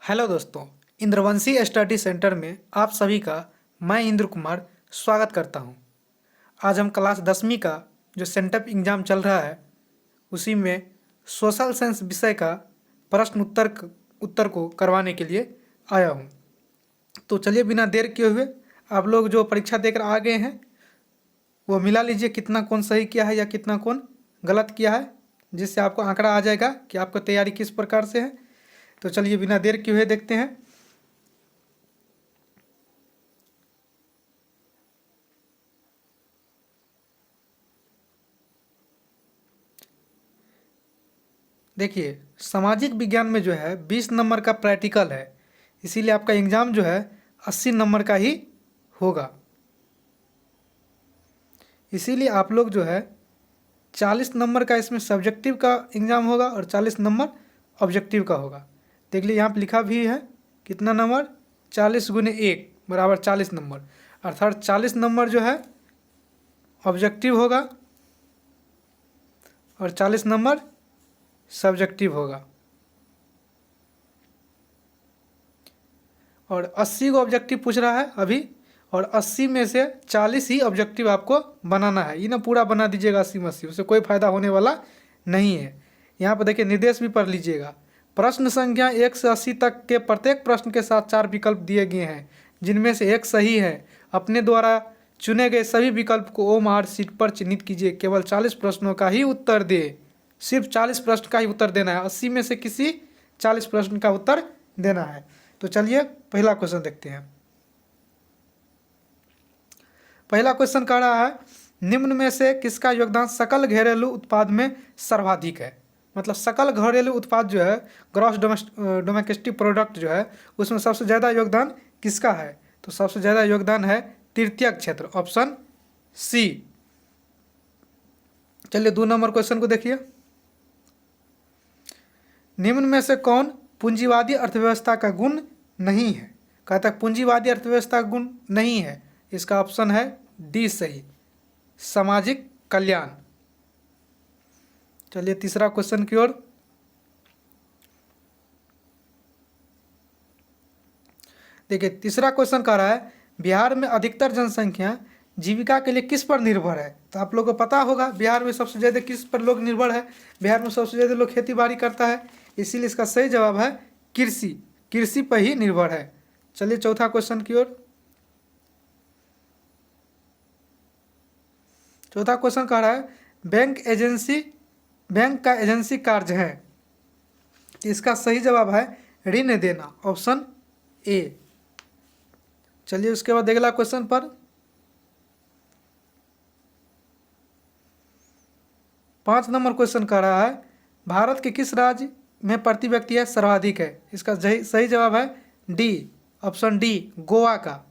Hello दोस्तों, इंद्रवंशी study centre में आप सभी का मैं इंद्र कुमार स्वागत करता हूं। आज हम क्लास 10वीं का जो सेंटअप एग्ज़ाम चल रहा है उसी में सोशल साइंस विषय का प्रश्न उत्तर को करवाने के लिए आया हूं। तो चलिए बिना देर किए हुए आप लोग जो परीक्षा देकर आ गए हैं वो मिला लीजिए कितना कौन सही किया है या कितना कौन गलत किया है, जिससे आपको आंकड़ा आ जाएगा कि आपको तैयारी किस प्रकार से है। तो चलिए बिना देर किए हुए देखते हैं। देखिए, सामाजिक विज्ञान में जो है 20 नंबर का प्रैक्टिकल है, इसीलिए आपका एग्ज़ाम जो है 80 नंबर का ही होगा। इसीलिए आप लोग जो है 40 नंबर का इसमें सब्जेक्टिव का एग्ज़ाम होगा और 40 नंबर ऑब्जेक्टिव का होगा। देख लीजिए यहाँ पर लिखा भी है कितना नंबर, 40 गुने 1 बराबर 40 नंबर, अर्थात 40 नंबर जो है ऑब्जेक्टिव होगा और 40 नंबर सब्जेक्टिव होगा। और 80 को ऑब्जेक्टिव पूछ रहा है अभी, और 80 में से 40 ही ऑब्जेक्टिव आपको बनाना है। ये ना पूरा बना दीजिएगा 80 में 80, उससे कोई फायदा होने वाला नहीं है। यहाँ पर देखिए निर्देश भी पढ़ लीजिएगा। प्रश्न संख्या 1 से 80 तक के प्रत्येक प्रश्न के साथ 4 विकल्प दिए गए हैं, जिनमें से एक सही है। अपने द्वारा चुने गए सभी विकल्प को ओएमआर शीट पर चिन्हित कीजिए। केवल 40 प्रश्नों का ही उत्तर दे। सिर्फ 40 प्रश्न का ही उत्तर देना है, 80 में से किसी 40 प्रश्न का उत्तर देना है। तो चलिए पहला क्वेश्चन देखते हैं। पहला क्वेश्चन कह रहा है निम्न में से किसका योगदान सकल घरेलू उत्पाद में सर्वाधिक है। मतलब सकल घरेलू उत्पाद जो है, ग्रॉस डोमेस्टिक प्रोडक्ट जो है, उसमें सबसे ज़्यादा योगदान किसका है। तो सबसे ज़्यादा योगदान है तृतीयक क्षेत्र, ऑप्शन सी। चलिए 2 नंबर क्वेश्चन को देखिए। निम्न में से कौन पूंजीवादी अर्थव्यवस्था का गुण नहीं है। कहता है पूंजीवादी अर्थव्यवस्था का गुण नहीं है, इसका ऑप्शन है डी सही, सामाजिक कल्याण। चलिए तीसरा क्वेश्चन की ओर। देखिए तीसरा क्वेश्चन कह रहा है बिहार में अधिकतर जनसंख्या जीविका के लिए किस पर निर्भर है। तो आप लोगों को पता होगा बिहार में सबसे ज़्यादा किस पर लोग निर्भर है। बिहार में सबसे ज़्यादा लोग खेती बाड़ी करता है, इसीलिए इसका सही जवाब है कृषि। कृषि पर ही निर्भर है। चलिए चौथा क्वेश्चन की ओर। चौथा क्वेश्चन कह रहा है बैंक का एजेंसी कार्य है। इसका सही जवाब है ऋण देना, ऑप्शन ए। चलिए उसके बाद अगला क्वेश्चन पर। 5 नंबर क्वेश्चन कह रहा है भारत के किस राज्य में प्रति व्यक्ति आय सर्वाधिक है। इसका सही जवाब है डी, ऑप्शन डी, गोवा का।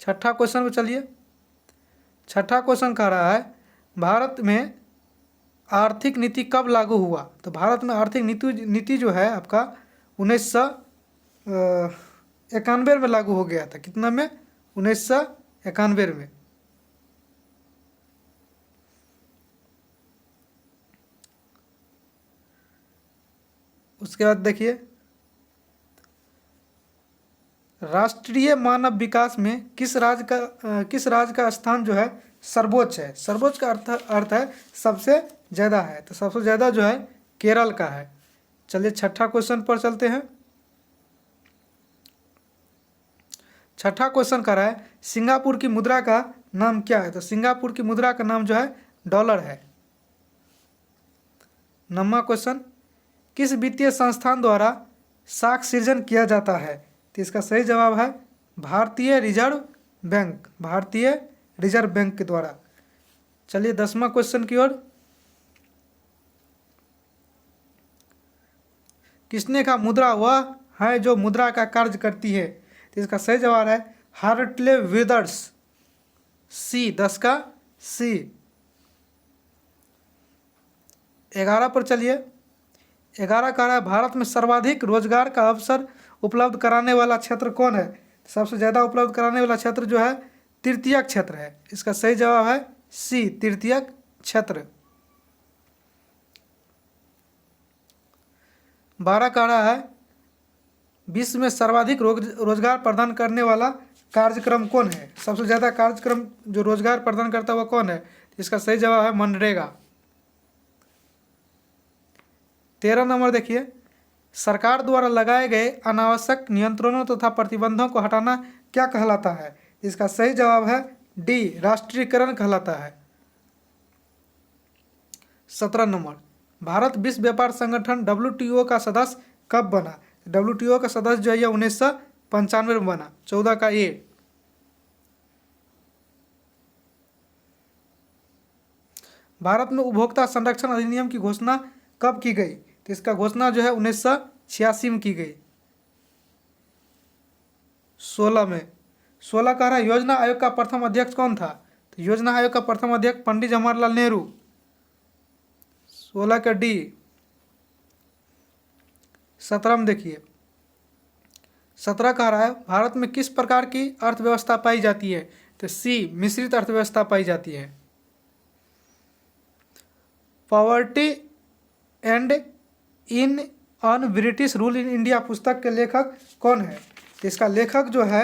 छठा क्वेश्चन पर चलिए। छठा क्वेश्चन कह रहा है भारत में आर्थिक नीति कब लागू हुआ। तो भारत में आर्थिक नीति जो है आपका 1991 में लागू हो गया था। कितना में? 1991 में। उसके बाद देखिए राष्ट्रीय मानव विकास में किस राज्य का स्थान जो है सर्वोच्च है। सर्वोच्च का अर्थ है सबसे ज़्यादा है, तो सबसे ज़्यादा जो है केरल का है। चलिए छठा क्वेश्चन पर चलते हैं। छठा क्वेश्चन कर रहा है सिंगापुर की मुद्रा का नाम क्या है। तो सिंगापुर की मुद्रा का नाम जो है डॉलर है। 9वां क्वेश्चन किस वित्तीय संस्थान द्वारा साख सृजन किया जाता है। तो इसका सही जवाब है भारतीय रिजर्व बैंक, भारतीय रिजर्व बैंक के द्वारा। चलिए 10वां क्वेश्चन की ओर। किसने कहा मुद्रा वह है जो मुद्रा का कार्य करती है। तो इसका सही जवाब है हार्टले विदर्स, सी, 10 का सी। 11 पर चलिए। 11 कह रहा है भारत में सर्वाधिक रोजगार का अवसर उपलब्ध कराने वाला क्षेत्र कौन है। सबसे ज़्यादा उपलब्ध कराने वाला क्षेत्र जो है तृतीयक क्षेत्र है। इसका सही जवाब है सी, तृतीयक क्षेत्र। 12 कह रहा है विश्व में सर्वाधिक रोजगार प्रदान करने वाला कार्यक्रम कौन है? सबसे ज़्यादा कार्यक्रम जो रोजगार प्रदान करता है वो कौन है? इसका सही जवाब है मनरेगा। 13 नंबर देखिए, सरकार द्वारा लगाए गए अनावश्यक नियंत्रणों तथा प्रतिबंधों को हटाना क्या कहलाता है? इसका सही जवाब है डी, राष्ट्रीयकरण कहलाता है। 17 नंबर, भारत विश्व व्यापार संगठन WTO का सदस्य कब बना? WTO का सदस्य जो है 1995 में बना। 14 का ए। भारत में उपभोक्ता संरक्षण अधिनियम की घोषणा कब की गई? तो इसका घोषणा जो है 1986 में की गई। 16 में, 16 कह रहा है योजना आयोग का प्रथम अध्यक्ष कौन था? तो योजना आयोग का प्रथम अध्यक्ष पंडित जवाहरलाल नेहरू। 16 का डी। 17 में देखिए, 17 कह रहा है भारत में किस प्रकार की अर्थव्यवस्था पाई जाती है? तो सी, मिश्रित अर्थव्यवस्था पाई जाती है। Poverty and in on British rule in India पुस्तक के लेखक कौन है? इसका लेखक जो है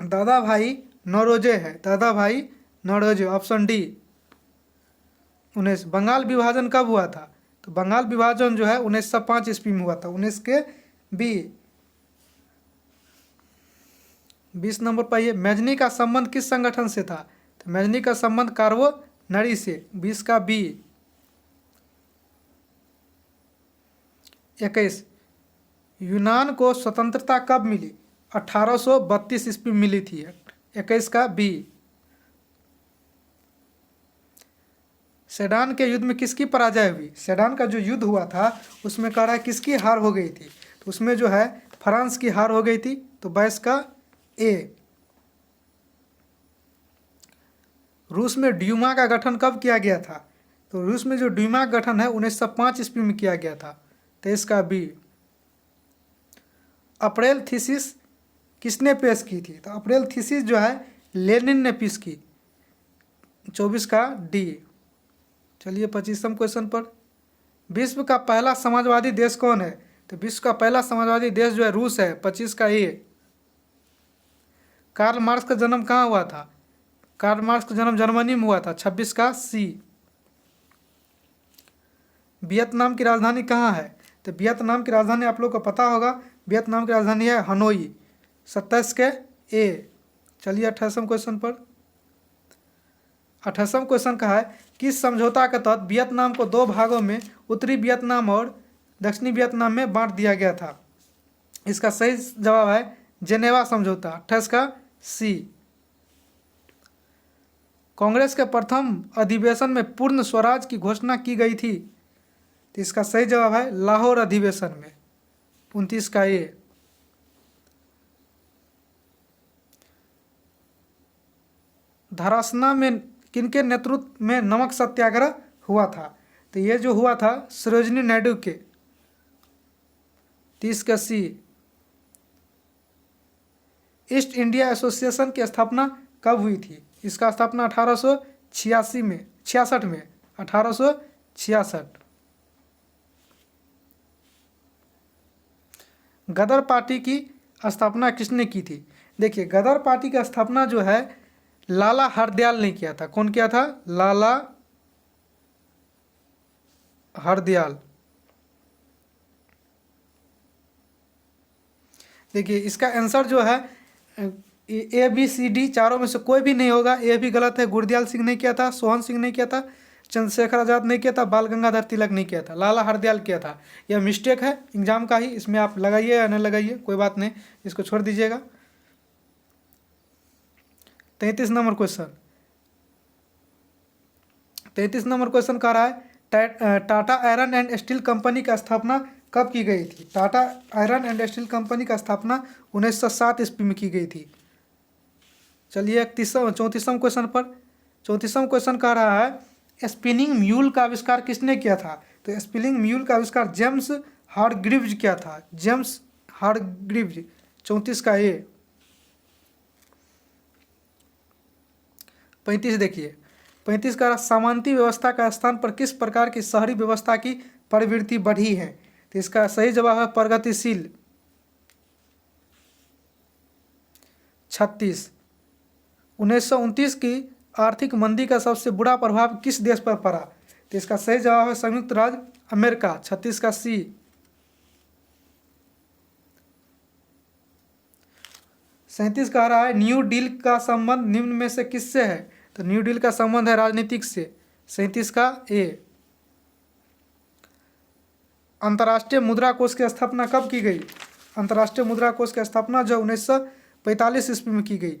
दादा भाई नौरोजे है। दादा भाई नौरोजे, ऑप्शन डी। 19, बंगाल विभाजन कब हुआ था? तो बंगाल विभाजन जो है 1905 ईस्वी में हुआ था। 19 के बी। 20 नंबर पर ये, मैजनी का संबंध किस संगठन से था? तो मैजनी का संबंध कार्बो नरी से। 20 का बी। 21, यूनान को स्वतंत्रता कब मिली? 1832 ईस्वी में मिली थी। 21 का बी। सेडान के युद्ध में किसकी पराजय हुई? सेडान का जो युद्ध हुआ था उसमें कह रहा है किसकी हार हो गई थी? तो उसमें जो है फ्रांस की हार हो गई थी। तो 22 का ए। रूस में ड्यूमा का गठन कब किया गया था? तो रूस में जो ड्यूमा का गठन है 1905 ईस्वी में किया गया था। 23 का बी। अप्रैल थीसिस किसने पेश की थी? तो अप्रैल थीसिस जो है लेनिन ने पेश की। 24 का डी। चलिए 25वें क्वेश्चन पर, विश्व का पहला समाजवादी देश कौन है? तो विश्व का पहला समाजवादी देश जो है रूस है। 25 का ए। कार्ल मार्क्स का जन्म कहाँ हुआ था? कार्ल मार्क्स का जन्म जर्मनी में हुआ था। 26 का सी। वियतनाम की राजधानी कहाँ है? तो वियतनाम की राजधानी आप लोग को पता होगा, वियतनाम की राजधानी है हनोई। 27 के ए। चलिए 28वें क्वेश्चन पर, 28वां क्वेश्चन का है किस समझौता के तहत वियतनाम को दो भागों में उत्तरी वियतनाम और दक्षिणी वियतनाम में बांट दिया गया था? इसका सही जवाब है जेनेवा समझौता। 28 का सी। कांग्रेस के प्रथम अधिवेशन में पूर्ण स्वराज की घोषणा की गई थी? तो इसका सही जवाब है लाहौर अधिवेशन में। 29 का ए। धरासना में किनके नेतृत्व में नमक सत्याग्रह हुआ था? तो ये जो हुआ था सरोजिनी नायडू के। 30 का सी। ईस्ट इंडिया एसोसिएशन की स्थापना कब हुई थी? इसका स्थापना 1866 में 1866। गदर पार्टी की स्थापना किसने की थी? देखिए गदर पार्टी की स्थापना जो है लाला हरदयाल ने किया था। कौन किया था? लाला हरदयाल। देखिए इसका आंसर जो है ए बी सी डी चारों में से कोई भी नहीं होगा। ए भी गलत है। गुरदयाल सिंह ने किया था, सोहन सिंह ने किया था, चंद्रशेखर आज़ाद ने किया था, बाल गंगाधर तिलक ने किया था, लाला हरदयाल किया था। यह मिस्टेक है एग्जाम का ही, इसमें आप लगाइए या न लगाइए कोई बात नहीं, इसको छोड़ दीजिएगा। 33 नंबर क्वेश्चन, 33 नंबर क्वेश्चन कह रहा है Tata iron and steel company की स्थापना कब की गई थी? Tata iron and steel company का स्थापना 1907 ईस्वी में की गई थी। चलिए 34वां क्वेश्चन पर, 34वां क्वेश्चन कह रहा है स्पिनिंग म्यूल का आविष्कार किसने किया था? तो स्पिनिंग म्यूल का आविष्कार जेम्स हारग्रीव्ज किया था। जेम्स हारग्रीव्ज। 34 का ए। 35 देखिए, 35 का सामंती व्यवस्था का स्थान पर किस प्रकार की शहरी व्यवस्था की प्रवृत्ति बढ़ी है? तो इसका सही जवाब है प्रगतिशील। 36। 1929 की आर्थिक मंदी का सबसे बुरा प्रभाव किस देश पर पड़ा? तो इसका सही जवाब है संयुक्त राज्य अमेरिका, 36 का सी। 37 कह रहा है न्यू डील का संबंध निम्न में से किससे है? तो न्यू डील का संबंध है राजनीतिक से, 37 का ए। अंतर्राष्ट्रीय मुद्रा कोष की स्थापना कब की गई? अंतर्राष्ट्रीय मुद्रा कोष की स्थापना जो 1945 ईस्वी में की गई,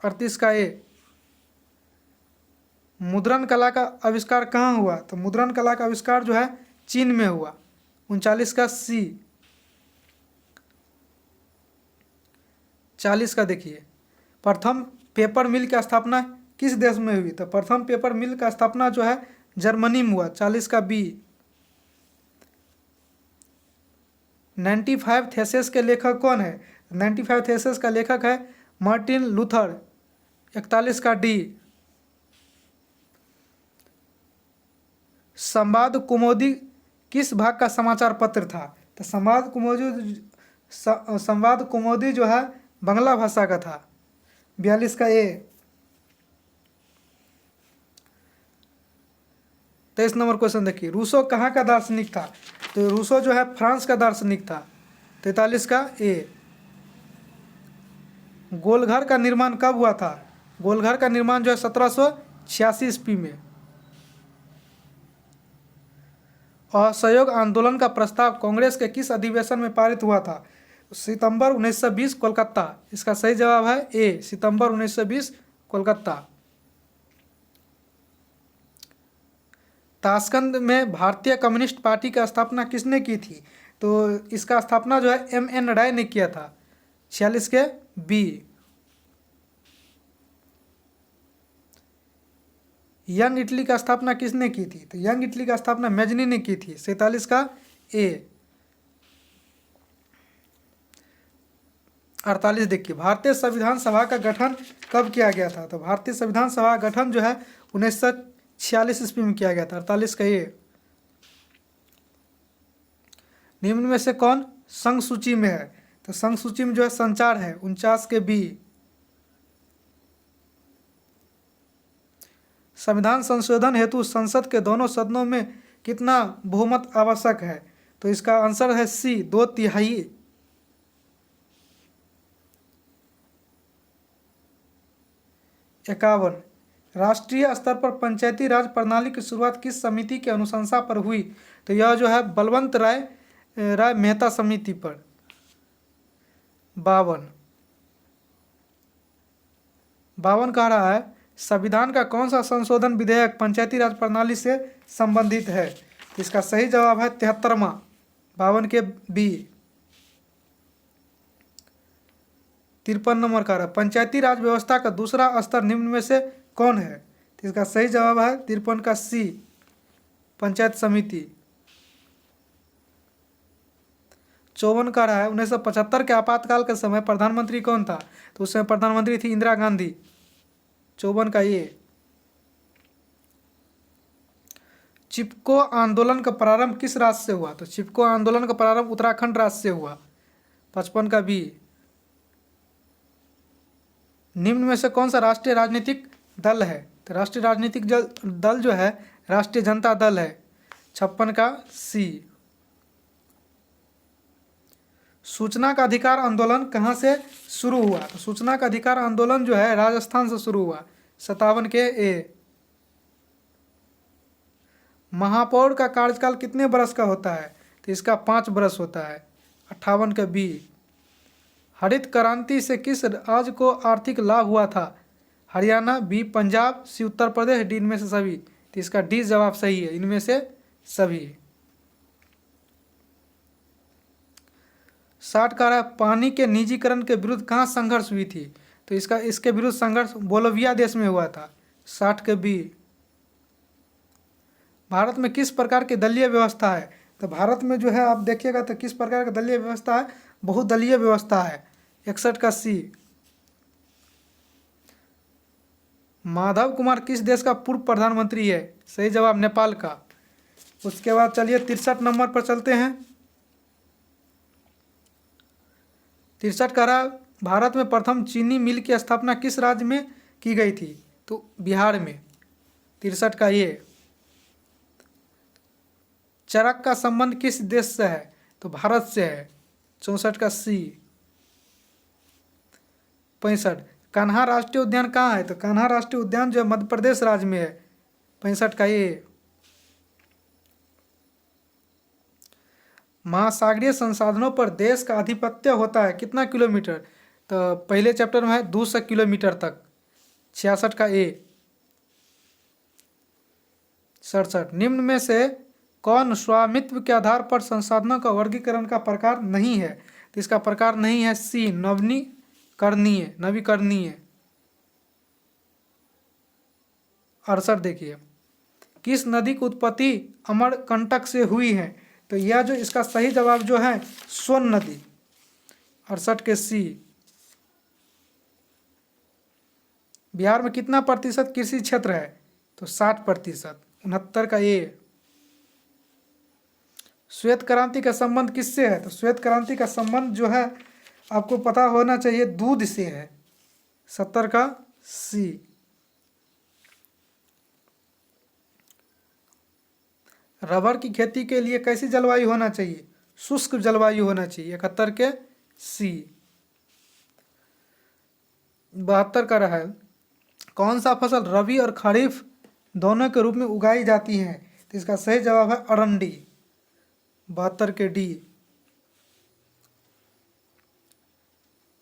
38 का ए। मुद्रण कला का आविष्कार कहाँ हुआ? तो मुद्रण कला का आविष्कार जो है चीन में हुआ, 39 का सी। 40 का देखिए प्रथम पेपर मिल की स्थापना किस देश में हुई? तो प्रथम पेपर मिल का स्थापना जो है जर्मनी में हुआ, 40 का बी। 95 थेसिस के लेखक कौन है? 95 थेसिस का लेखक है मार्टिन लूथर, 41 का डी। संवाद कौमुदी किस भाग का समाचार पत्र था? तो संवाद कौमुदी जो है बांग्ला भाषा का था, 42 का ए। 23 नंबर क्वेश्चन देखिए रूसो कहाँ का दार्शनिक था? तो रूसो जो है फ्रांस का दार्शनिक था, 43 का ए। गोलघर का निर्माण कब हुआ था? गोलघर का निर्माण जो है 1786 ईस्वी में। असहयोग आंदोलन का प्रस्ताव कांग्रेस के किस अधिवेशन में पारित हुआ था? सितंबर 1920 कोलकाता, इसका सही जवाब है ए, सितंबर 1920 कोलकाता। ताशकंद में भारतीय कम्युनिस्ट पार्टी की स्थापना किसने की थी? तो इसका स्थापना जो है M.N. राय ने किया था, 46 के बी। यंग इटली का स्थापना किसने की थी? तो यंग इटली का स्थापना मैजनी ने की थी, 47 का ए। 48 देखिए भारतीय संविधान सभा का गठन कब किया गया था? तो भारतीय संविधान सभा का गठन जो है 1946 ईस्वी में किया गया था, 48 का ए। निम्न में से कौन संघ सूची में है? तो संघ सूची में जो है संचार है, 49 के बी। संविधान संशोधन हेतु संसद के दोनों सदनों में कितना बहुमत आवश्यक है? तो इसका आंसर है सी, 2/3। 51 राष्ट्रीय स्तर पर पंचायती राज प्रणाली की शुरुआत किस समिति की अनुशंसा पर हुई? तो यह जो है बलवंत राय मेहता समिति पर। 52 कह रहा है संविधान का कौन सा संशोधन विधेयक पंचायती राज प्रणाली से संबंधित है? इसका सही जवाब है 73वां, 52 के बी। 53 नंबर कह रहा है पंचायती राज व्यवस्था का दूसरा स्तर निम्न में से कौन है? तो इसका सही जवाब है 53 का सी, पंचायत समिति। 54 कह रहा है 1975 के आपातकाल के समय प्रधानमंत्री कौन था? तो उस समय प्रधानमंत्री थी इंदिरा गांधी, 54 का ये। चिपको आंदोलन का प्रारंभ किस राज्य से हुआ? तो चिपको आंदोलन का प्रारंभ उत्तराखंड राज्य से हुआ, 55 का बी। निम्न में से कौन सा राष्ट्रीय राजनीतिक दल है? तो राष्ट्रीय राजनीतिक दल जो है राष्ट्रीय जनता दल है, 56 का सी। सूचना का अधिकार आंदोलन कहाँ से शुरू हुआ? तो सूचना का अधिकार आंदोलन जो है राजस्थान से शुरू हुआ, 57 के ए। महापौर का कार्यकाल कितने बरस का होता है? तो इसका 5 बरस होता है, 58 का बी। हरित क्रांति से किस राज्य को आर्थिक लाभ हुआ था? हरियाणा, बी पंजाब, सी उत्तर प्रदेश, डी इनमें से सभी। तो इसका डी जवाब सही है, इनमें से सभी। 60 कह रहा है पानी के निजीकरण के विरुद्ध कहाँ संघर्ष हुई थी? तो इसके विरुद्ध संघर्ष बोलोविया देश में हुआ था, 60 के बी। भारत में किस प्रकार की दलीय व्यवस्था है? तो भारत में जो है आप देखिएगा तो किस प्रकार का दलीय व्यवस्था है? बहुदलीय व्यवस्था है, 61 का सी। माधव कुमार किस देश का पूर्व प्रधानमंत्री है? सही जवाब नेपाल का। उसके बाद चलिए 63 नंबर पर चलते हैं। 63 कह रहा भारत में प्रथम चीनी मिल की स्थापना किस राज्य में की गई थी? तो बिहार में। 63 का ये। चरक का संबंध किस देश से है? तो भारत से है। 64 का सी। 65 कान्हा राष्ट्रीय उद्यान कहाँ है? तो कान्हा राष्ट्रीय उद्यान जो है मध्य प्रदेश राज्य में है। 65 का ये। महासागरीय संसाधनों पर देश का आधिपत्य होता है कितना किलोमीटर? तो पहले चैप्टर में है 200 किलोमीटर तक। 66 का ए। 67 निम्न में से कौन स्वामित्व के आधार पर संसाधनों का वर्गीकरण का प्रकार नहीं है? तो इसका प्रकार नहीं है सी नवीकरणीय। 68 देखिए, किस नदी की उत्पत्ति अमरकंटक से हुई है? तो यह जो इसका सही जवाब जो है सोन नदी। 68 के सी। बिहार में कितना प्रतिशत कृषि क्षेत्र है? तो 60%। 69 का ए। श्वेत क्रांति का संबंध किससे है? तो श्वेत क्रांति का संबंध जो है आपको पता होना चाहिए दूध से है। 70 का सी। रबर की खेती के लिए कैसी जलवायु होना चाहिए? शुष्क जलवायु होना चाहिए। 71 के सी। 72 का रहा है, कौन सा फसल रबी और खरीफ दोनों के रूप में उगाई जाती है? तो इसका सही जवाब है अरंडी। 72 के डी।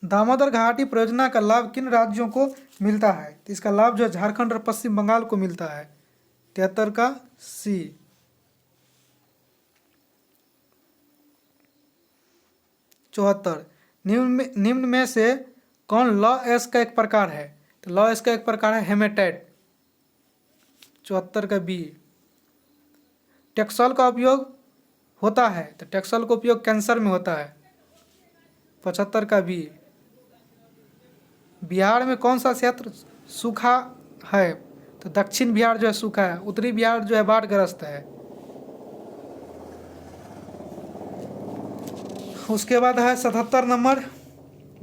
दामोदर घाटी परियोजना का लाभ किन राज्यों को मिलता है? तो इसका लाभ जो है झारखंड और पश्चिम बंगाल को मिलता है। 73 का सी। 74 निम्न में से कौन लॉ एस का एक प्रकार है? तो लॉ एस का एक प्रकार है हेमेटाइट। 74 का बी। टेक्सोल का उपयोग होता है? तो टेक्सोल का उपयोग कैंसर में होता है। 75 का बी। बिहार में कौन सा क्षेत्र सूखा है? तो दक्षिण बिहार जो है सूखा है, उत्तरी बिहार जो है बाढ़ग्रस्त है। उसके बाद है 77 नंबर,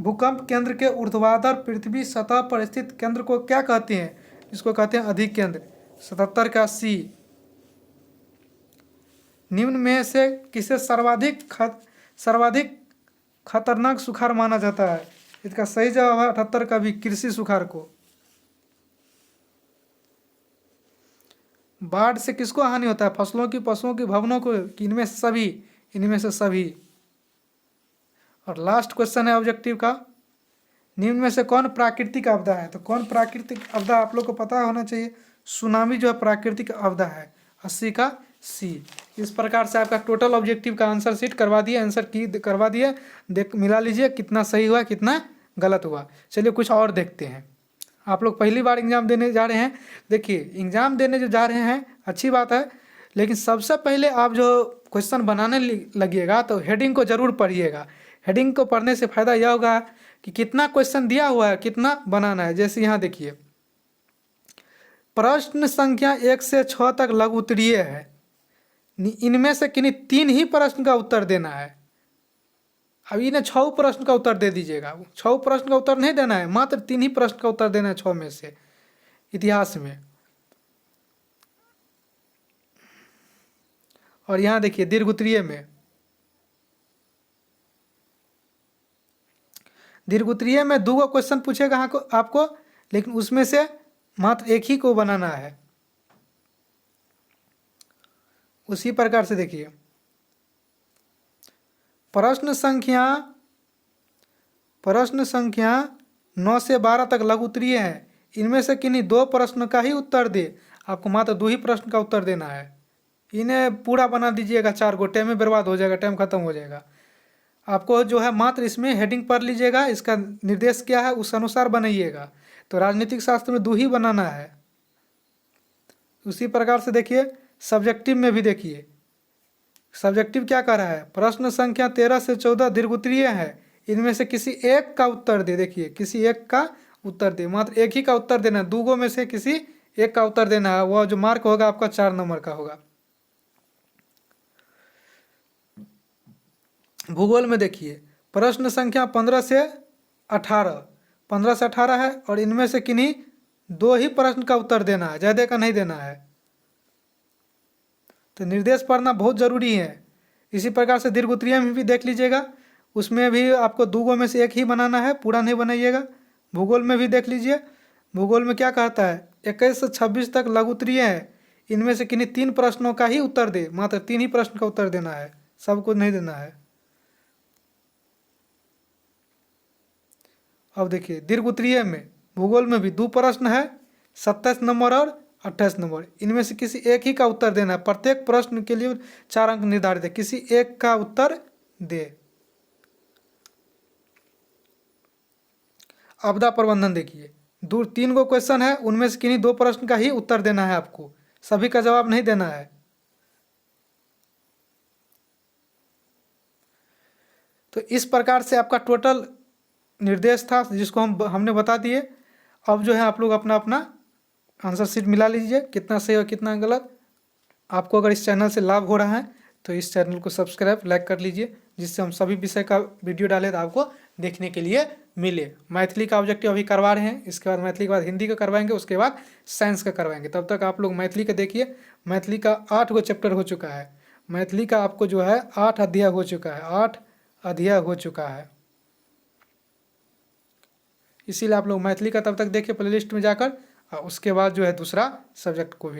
भूकंप केंद्र के ऊर्ध्वाधर पृथ्वी सतह पर स्थित केंद्र को क्या कहते हैं? इसको कहते हैं अधिकेंद्र। 77 का सी। निम्न में से किसे सर्वाधिक खतरनाक सुखाड़ माना जाता है? इसका सही जवाब है 78 का भी, कृषि सुखाड़ को। बाढ़ से किसको हानि होता है? फसलों की, पशुओं की, भवनों को, इनमें से सभी? इनमें से सभी। और लास्ट क्वेश्चन है ऑब्जेक्टिव का, निम्न में से कौन प्राकृतिक आपदा है? तो कौन प्राकृतिक आपदा आप लोग को पता होना चाहिए, सुनामी जो है प्राकृतिक आपदा है। 80 का सी। इस प्रकार से आपका टोटल ऑब्जेक्टिव का आंसर शीट करवा दिए, आंसर की करवा दिए, मिला लीजिए कितना सही हुआ कितना गलत हुआ। चलिए कुछ और देखते हैं। आप लोग पहली बार एग्जाम देने जा रहे हैं, देखिए एग्जाम देने जो जा रहे हैं अच्छी बात है, लेकिन सबसे पहले आप जो क्वेश्चन बनाने लगिएगा तो हेडिंग को जरूर पढ़िएगा। हेडिंग को पढ़ने से फ़ायदा यह होगा कि कितना क्वेश्चन दिया हुआ है, कितना बनाना है। जैसे यहाँ देखिए, प्रश्न संख्या 1 से 6 तक लघु उत्तरीय है, इनमें से किन्हीं 3 ही प्रश्न का उत्तर देना है। अब इन्हें 6 प्रश्न का उत्तर दे दीजिएगा, 6 प्रश्न का उत्तर नहीं देना है, मात्र 3 ही प्रश्न का उत्तर देना है 6 में से इतिहास में। और यहाँ देखिए दीर्घ उत्तरीय में, दीर्घ उत्तरीय में 2 क्वेश्चन पूछेगा आपको, लेकिन उसमें से मात्र 1 ही को बनाना है। उसी प्रकार से देखिए, प्रश्न संख्या 9 से 12 तक लघु उत्तरीय है, इनमें से किन्हीं 2 प्रश्न का ही उत्तर दे, आपको मात्र 2 ही प्रश्न का उत्तर देना है। इन्हें पूरा बना दीजिएगा 4 गो, टाइम में बर्बाद हो जाएगा, टाइम खत्म हो जाएगा। आपको जो है मात्र इसमें हेडिंग पढ़ लीजिएगा, इसका निर्देश क्या है उस अनुसार बनाइएगा। तो राजनीतिक शास्त्र में 2 ही बनाना है। उसी प्रकार से देखिए सब्जेक्टिव में भी देखिए, सब्जेक्टिव क्या कर रहा है, प्रश्न संख्या 13 से 14 दीर्घ उत्तरीय है, इनमें से किसी एक का उत्तर दे। देखिए किसी एक का उत्तर दे, मात्र 1 ही का उत्तर देना है, 2 में से किसी एक का उत्तर देना है। वह जो मार्क होगा आपका 4 नंबर का होगा। भूगोल में देखिए, प्रश्न संख्या 15 से 18, 15 से 18 है और इनमें से किन्हीं 2 ही प्रश्न का उत्तर देना है, ज़्यादा का नहीं देना है। तो निर्देश पढ़ना बहुत ज़रूरी है। इसी प्रकार से दीर्घ उत्तरीय में भी देख लीजिएगा, उसमें भी आपको 2 में से एक ही बनाना है, पूरा नहीं बनाइएगा। भूगोल में भी देख लीजिए, भूगोल में क्या कहता है, 21 से 26 तक लघु उत्तरीय है, इनमें से किन्हीं 3 प्रश्नों का ही उत्तर दे, मात्र 3 ही प्रश्न का उत्तर देना है, सब कुछ नहीं देना है। अब देखिए दीर्घ उत्तरीय में भूगोल में भी 2 प्रश्न है, 27 नंबर और 28 नंबर, इनमें से किसी एक ही का उत्तर देना है। प्रत्येक प्रश्न के लिए 4 अंक निर्धारित है, किसी एक का उत्तर दे। आपदा प्रबंधन देखिए, 3 गो क्वेश्चन है, उनमें से किन्हीं 2 प्रश्न का ही उत्तर देना है आपको, सभी का जवाब नहीं देना है। तो इस प्रकार से आपका टोटल निर्देश था जिसको हमने बता दिए। अब जो है आप लोग अपना अपना आंसर शीट मिला लीजिए, कितना सही और कितना गलत। आपको अगर इस चैनल से लाभ हो रहा है तो इस चैनल को सब्सक्राइब लाइक कर लीजिए, जिससे हम सभी विषय का वीडियो डालें तो आपको देखने के लिए मिले। मैथिली का ऑब्जेक्टिव अभी करवा रहे हैं, इसके बाद मैथिली के बाद हिंदी का करवाएंगे, उसके बाद साइंस का करवाएंगे। तब तक आप लोग मैथिली का देखिए। मैथिली का 8 गो चैप्टर हो चुका है, मैथिली का आपको जो है 8 अध्याय हो चुका है, 8 अध्याय हो चुका है। इसीलिए आप लोग मैथिली का तब तक देखिए प्लेलिस्ट में जाकर, और उसके बाद जो है दूसरा सब्जेक्ट को भी